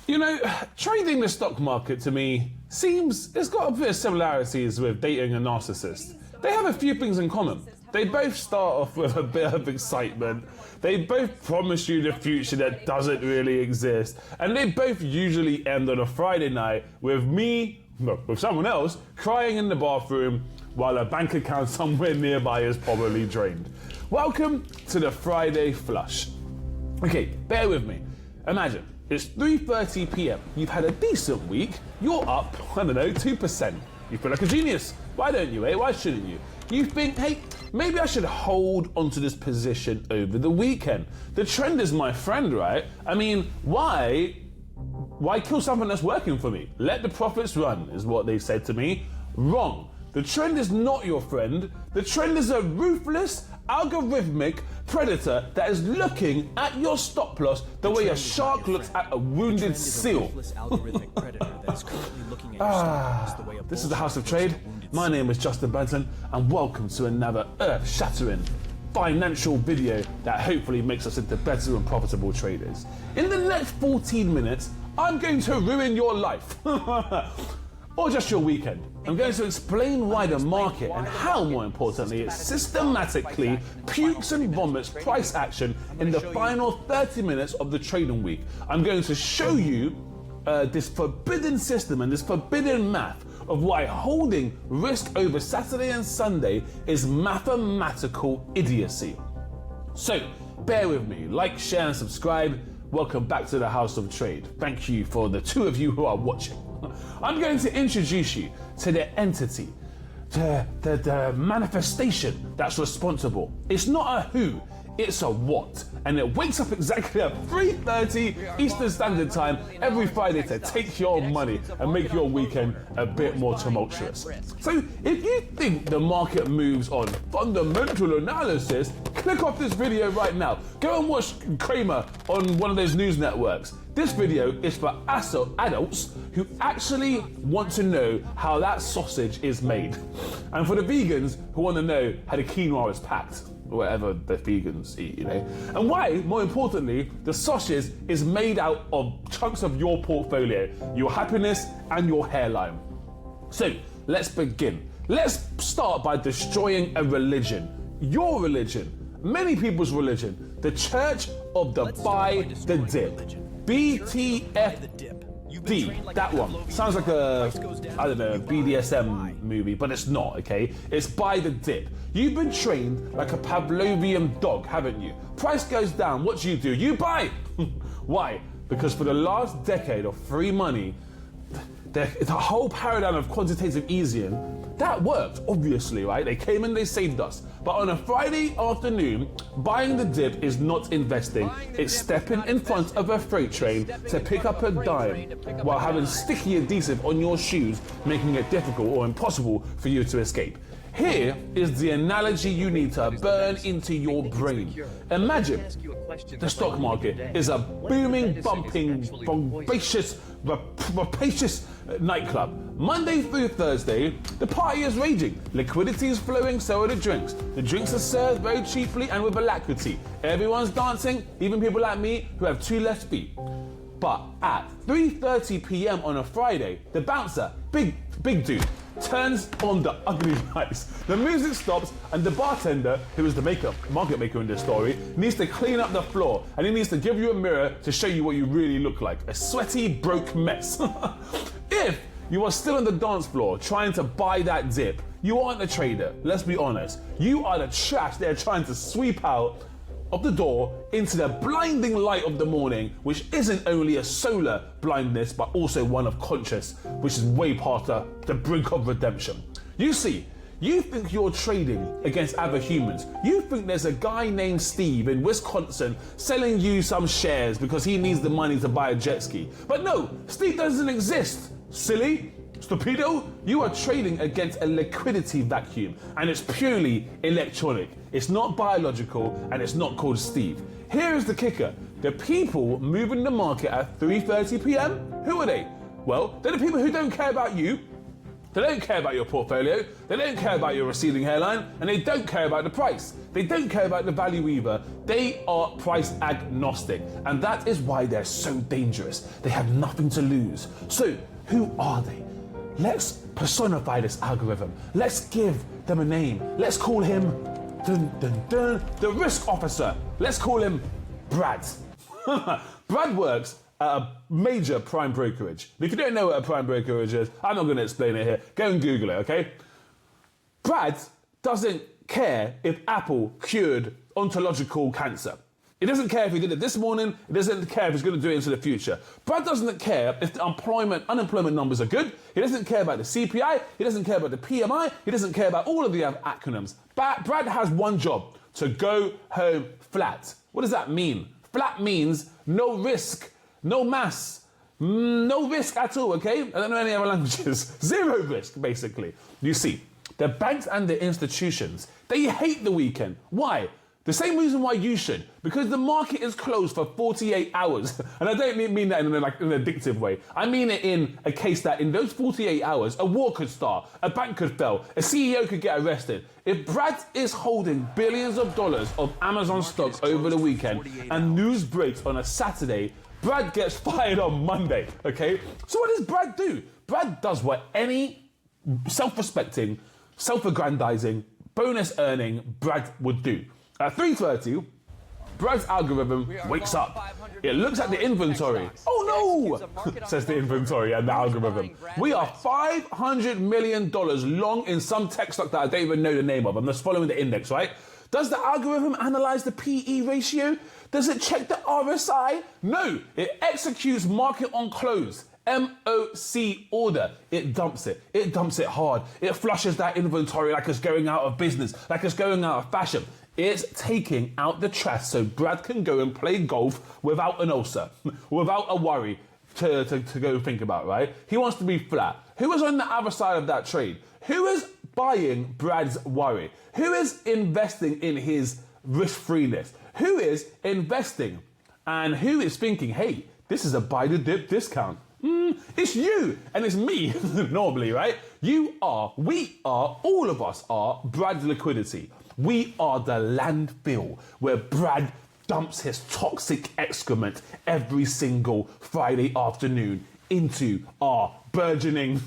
You know, trading the stock market to me it's got a bit of similarities with dating a narcissist. They have a few things in common. They both start off with a bit of excitement. They both promise you the future that doesn't really exist. And they both usually end on a Friday night with with someone else, crying in the bathroom while a bank account somewhere nearby is probably drained. Welcome to the Friday flush. Okay, bear with me. Imagine, it's 3:30 p.m. You've had a decent week. You're up, 2%. You feel like a genius. Why don't you, eh? Why shouldn't you? You think, hey, maybe I should hold onto this position over the weekend. The trend is my friend, right? I mean, why kill something that's working for me? Let the profits run, is what they said to me. Wrong. The trend is not your friend. The trend is a ruthless, algorithmic predator that is looking at your stop loss the way a shark looks at a wounded seal. This is the House of Trade. My name is Justin Benton, and welcome to another earth-shattering financial video that hopefully makes us into better and profitable traders. In the next 14 minutes, I'm going to ruin your life. Or just your weekend. I'm going to explain why the market and how, more importantly, it systematically pukes and vomits price action in the final 30 minutes of the trading week. I'm going to show you this forbidden system and this forbidden math of why holding risk over Saturday and Sunday is mathematical idiocy. So, bear with me, like, share and subscribe. Welcome back to the House of Trade. Thank you for the two of you who are watching. I'm going to introduce you to the entity, the manifestation that's responsible. It's not a who, it's a what. And it wakes up exactly at 3:30 Eastern Standard Time every Friday to take your money and make your weekend a bit more tumultuous. So if you think the market moves on fundamental analysis, click off this video right now. Go and watch Kramer on one of those news networks. This video is for adults who actually want to know how that sausage is made. And for the vegans who want to know how the quinoa is packed, or whatever the vegans eat, you know. And why, more importantly, the sausage is made out of chunks of your portfolio, your happiness and your hairline. So, let's begin. Let's start by destroying a religion. Your religion. Many people's religion. The Church of the Buy the Dip. BTFD, that one. Sounds like a, BDSM movie, but it's not, okay? It's buy the dip. You've been trained like a Pavlovian dog, haven't you? Price goes down, what do? You buy! Why? Because for the last decade of free money, the whole paradigm of quantitative easing, that worked, obviously, right? They came and they saved us. But on a Friday afternoon, buying the dip is not investing. It's stepping in front of a freight train to pick up a dime while having sticky adhesive on your shoes, making it difficult or impossible for you to escape. Here is the analogy you need to burn into your brain. Imagine the stock market is a booming, bumping, rapacious nightclub. Monday through Thursday, the party is raging. Liquidity is flowing, so are the drinks. The drinks are served very cheaply and with alacrity. Everyone's dancing, even people like me who have two left feet. But at 3:30 p.m. on a Friday, the bouncer, big dude, turns on the ugly lights. The music stops and the bartender, who is the market maker in this story, needs to clean up the floor, and he needs to give you a mirror to show you what you really look like. A sweaty, broke mess. If you are still on the dance floor trying to buy that dip, you aren't a trader, let's be honest. You are the trash they're trying to sweep out of the door into the blinding light of the morning, which isn't only a solar blindness, but also one of conscious, which is way past the brink of redemption. You see, you think you're trading against other humans. You think there's a guy named Steve in Wisconsin selling you some shares because he needs the money to buy a jet ski. But no, Steve doesn't exist, silly. Stupido, you are trading against a liquidity vacuum, and it's purely electronic. It's not biological, and it's not called Steve. Here is the kicker. The people moving the market at 3:30 p.m., who are they? Well, they're the people who don't care about you, They don't care about your portfolio, they don't care about your receding hairline, and they don't care about the price. They don't care about the value either. They are price agnostic, and that is why they're so dangerous. They have nothing to lose. So, who are they? Let's personify this algorithm. Let's give them a name. Let's call him the risk officer. Let's call him Brad. Brad works at a major prime brokerage. If you don't know what a prime brokerage is, I'm not going to explain it here. Go and Google it, okay? Brad doesn't care if Apple cured ontological cancer. He doesn't care if he did it this morning. He doesn't care if he's going to do it into the future. Brad doesn't care if the unemployment numbers are good. He doesn't care about the CPI. He doesn't care about the PMI. He doesn't care about all of the other acronyms. Brad has one job: to go home flat. What does that mean? Flat means no risk, no mass, no risk at all, okay? I don't know any other languages. Zero risk, basically. You see, the banks and the institutions, they hate the weekend. Why? The same reason why you should. Because the market is closed for 48 hours. And I don't mean that in an addictive way. I mean it in a case that in those 48 hours, a war could start, a bank could fail, a CEO could get arrested. If Brad is holding billions of dollars of Amazon stock over the weekend and news breaks on a Saturday, Brad gets fired on Monday, okay? So what does Brad do? Brad does what any self-respecting, self-aggrandizing, bonus-earning Brad would do. At 3:30, Brad's algorithm wakes up. It looks at the inventory. Oh no, says the inventory and the algorithm. We are $500 million long in some tech stock that I don't even know the name of. I'm just following the index, right? Does the algorithm analyze the PE ratio? Does it check the RSI? No, it executes market on close. MOC order. It dumps it. It dumps it hard. It flushes that inventory like it's going out of business, like it's going out of fashion. It's taking out the trash so Brad can go and play golf without an ulcer, without a worry to go think about, right? He wants to be flat. Who is on the other side of that trade? Who is buying Brad's worry? Who is investing in his risk-freeness? Who is investing and who is thinking, hey, this is a buy the dip discount? It's you and it's me, normally, right? You are, we are, all of us are Brad's liquidity. We are the landfill where Brad dumps his toxic excrement every single Friday afternoon into our burgeoning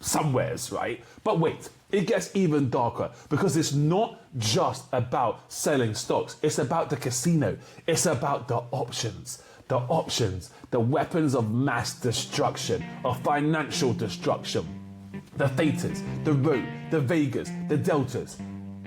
somewheres, right? But wait, it gets even darker because it's not just about selling stocks. It's about the casino. It's about the options. The options, the weapons of mass destruction, of financial destruction. The thetas, the Rho, the Vegas, the deltas.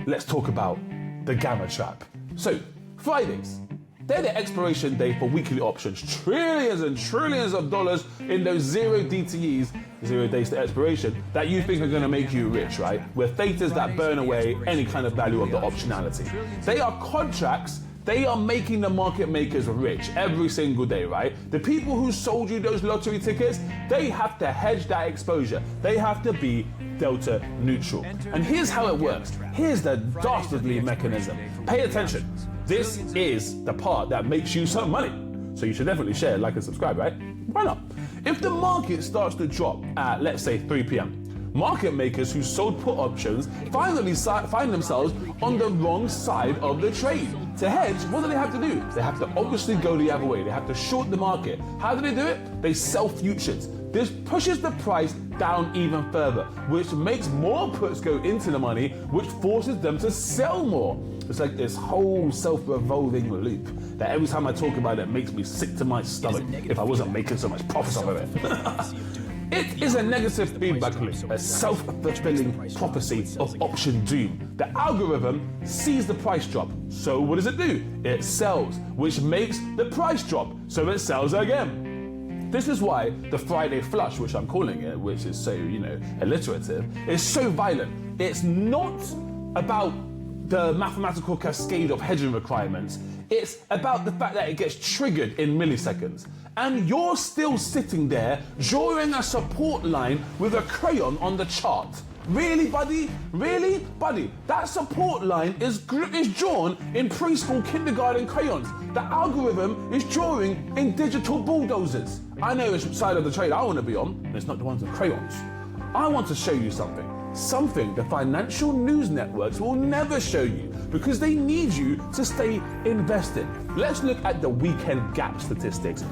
Let's talk about the gamma trap. So, Fridays, they're the expiration day for weekly options. Trillions and trillions of dollars in those zero DTEs, 0 days to expiration, that you think are going to make you rich, right? With thetas that burn away any kind of value of the optionality. They are contracts. They are making the market makers rich every single day, right? The people who sold you those lottery tickets, they have to hedge that exposure. They have to be delta neutral. And here's how it works. Here's the dastardly mechanism. Pay attention. This is the part that makes you some money. So you should definitely share, like, and subscribe, right? Why not? If the market starts to drop at, let's say, 3 p.m., market makers who sold put options finally find themselves on the wrong side of the trade. To hedge, what do they have to do? They have to obviously go the other way. They have to short the market. How do they do it? They sell futures. This pushes the price down even further, which makes more puts go into the money, which forces them to sell more. It's like this whole self-revolving loop that every time I talk about it makes me sick to my stomach if I wasn't making so much profit off of it. It is a negative feedback loop, a self-fulfilling prophecy of option doom. The algorithm sees the price drop, so what does it do? It sells, which makes the price drop, so it sells again. This is why the Friday flush, which I'm calling it, which is so, alliterative, is so violent. It's not about the mathematical cascade of hedging requirements. It's about the fact that it gets triggered in milliseconds. And you're still sitting there drawing a support line with a crayon on the chart. Really, buddy? Really, buddy? That support line is drawn in preschool kindergarten crayons. The algorithm is drawing in digital bulldozers. I know which side of the trade I want to be on. It's not the ones with crayons. I want to show you something. Something the financial news networks will never show you because they need you to stay invested. Let's look at the weekend gap statistics.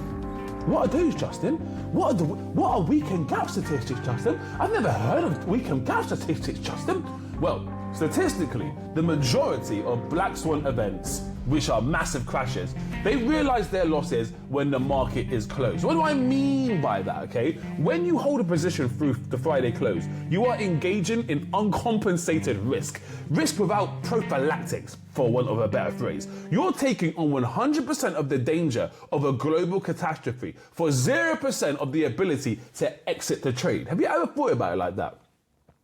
What are those, Justin? What are weekend gap statistics, Justin? I've never heard of weekend gap statistics, Justin. Well, statistically, the majority of black swan events, which are massive crashes, they realize their losses when the market is closed. What do I mean by that, okay? When you hold a position through the Friday close, you are engaging in uncompensated risk. Risk without prophylactics, for want of a better phrase. You're taking on 100% of the danger of a global catastrophe for 0% of the ability to exit the trade. Have you ever thought about it like that?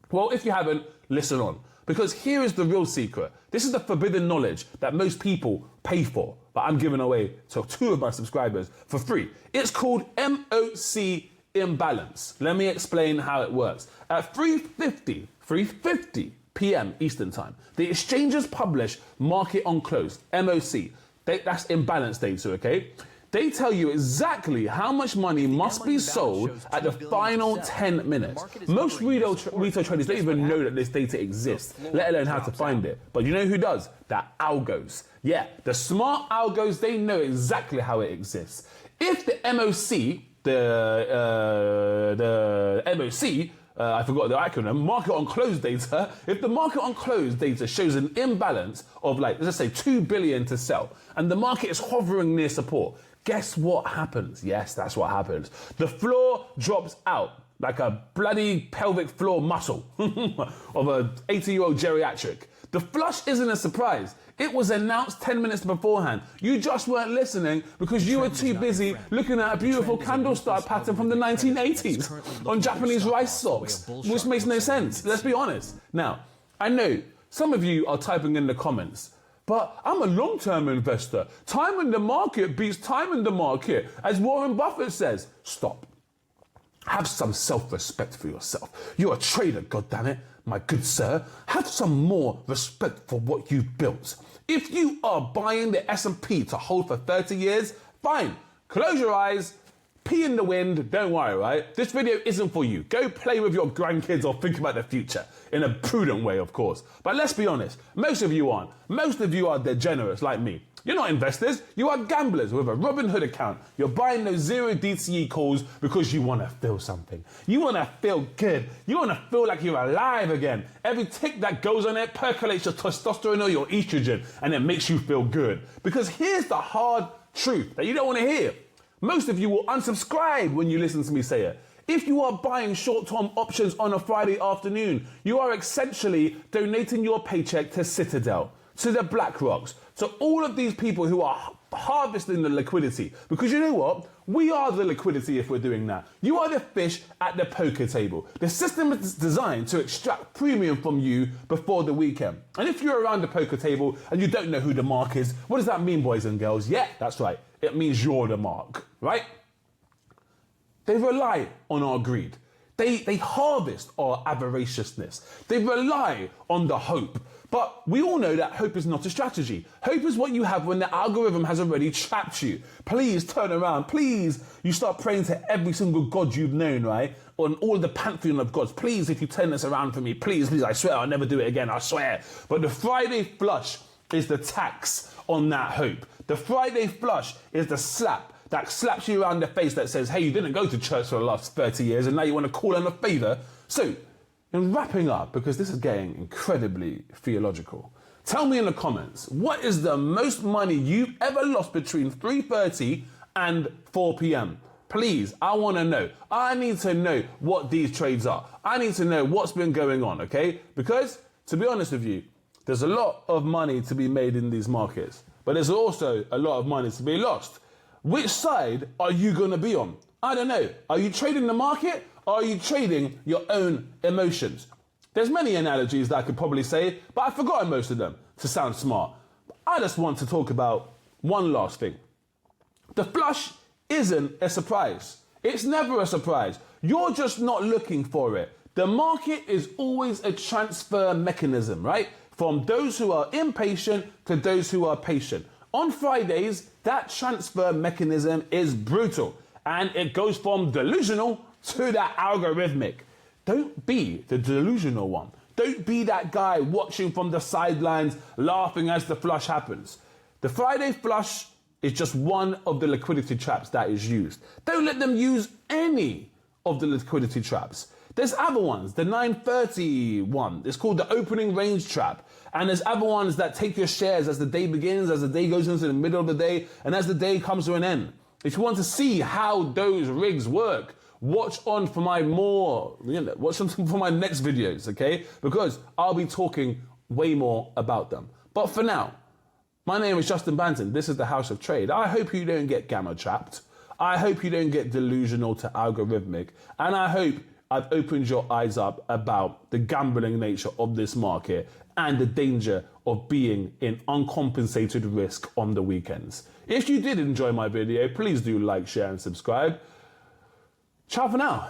Well, if you haven't, listen on. Because here is the real secret. This is the forbidden knowledge that most people pay for, but I'm giving away to 2 of my subscribers for free. It's called MOC Imbalance. Let me explain how it works. At 3:50 p.m. Eastern Time, the exchanges publish market on close, MOC. That's imbalance data, okay? They tell you exactly how much money must be sold at the final 10 minutes. Most retail traders don't even know that this data exists, let alone how to find it. But you know who does? The algos. Yeah, the smart algos, they know exactly how it exists. If the MOC, I forgot the acronym, market on close data, if the market on close data shows an imbalance of let's say 2 billion to sell, and the market is hovering near support, guess what happens? Yes, that's what happens. The floor drops out like a bloody pelvic floor muscle of a 80-year-old geriatric. The flush isn't a surprise. It was announced 10 minutes beforehand. You just weren't listening because you were too busy looking at a beautiful candlestick pattern from the 1980s on Japanese rice socks, which makes no sense. Let's be honest. Now, I know some of you are typing in the comments, but I'm a long-term investor. Time in the market beats time in the market, as Warren Buffett says. Stop. Have some self-respect for yourself. You're a trader, goddammit, my good sir. Have some more respect for what you've built. If you are buying the S&P to hold for 30 years, fine. Close your eyes, pee in the wind, don't worry, right? This video isn't for you. Go play with your grandkids or think about the future. In a prudent way, of course. But let's be honest, most of you aren't. Most of you are degenerates like me. You're not investors, you are gamblers with a Robinhood account. You're buying those 0 DTE calls because you want to feel something. You want to feel good. You want to feel like you're alive again. Every tick that goes on it percolates your testosterone or your estrogen and it makes you feel good. Because here's the hard truth that you don't want to hear. Most of you will unsubscribe when you listen to me say it. If you are buying short-term options on a Friday afternoon, you are essentially donating your paycheck to Citadel, to the BlackRocks, to all of these people who are harvesting the liquidity. Because you know what? We are the liquidity if we're doing that. You are the fish at the poker table. The system is designed to extract premium from you before the weekend. And if you're around the poker table and you don't know who the mark is, what does that mean, boys and girls? Yeah, that's right. It means you're the mark, right? They rely on our greed. They harvest our avariciousness. They rely on the hope. But we all know that hope is not a strategy. Hope is what you have when the algorithm has already trapped you. Please turn around. Please, you start praying to every single god you've known, right? On all the pantheon of gods. Please, if you turn this around for me, please, I swear I'll never do it again, I swear. But the Friday flush is the tax on that hope. The Friday flush is the slap that slaps you around the face that says, hey, you didn't go to church for the last 30 years and now you want to call in a favor. So, in wrapping up, because this is getting incredibly theological, tell me in the comments, what is the most money you've ever lost between 3:30 and 4 p.m? Please, I want to know. I need to know what these trades are. I need to know what's been going on, okay? Because, to be honest with you, there's a lot of money to be made in these markets, but there's also a lot of money to be lost. Which side are you going to be on? I don't know. Are you trading the market or are you trading your own emotions? There's many analogies that I could probably say, but I've forgotten most of them to sound smart. I just want to talk about one last thing. The flush isn't a surprise. It's never a surprise. You're just not looking for it. The market is always a transfer mechanism, right? From those who are impatient to those who are patient. On Fridays, that transfer mechanism is brutal and it goes from delusional to that algorithmic. Don't be the delusional one. Don't be that guy watching from the sidelines, laughing as the flush happens. The Friday flush is just one of the liquidity traps that is used. Don't let them use any of the liquidity traps. There's other ones. The 9:30 one, it's called the opening range trap. And there's other ones that take your shares as the day begins, as the day goes into the middle of the day, and as the day comes to an end. If you want to see how those rigs work, watch on for my next videos, okay? Because I'll be talking way more about them. But for now, my name is Justin Banton. This is the House of Trade. I hope you don't get gamma trapped. I hope you don't get delusional to algorithmic. And I hope I've opened your eyes up about the gambling nature of this market and the danger of being in uncompensated risk on the weekends. If you did enjoy my video, please do like, share and subscribe. Ciao for now.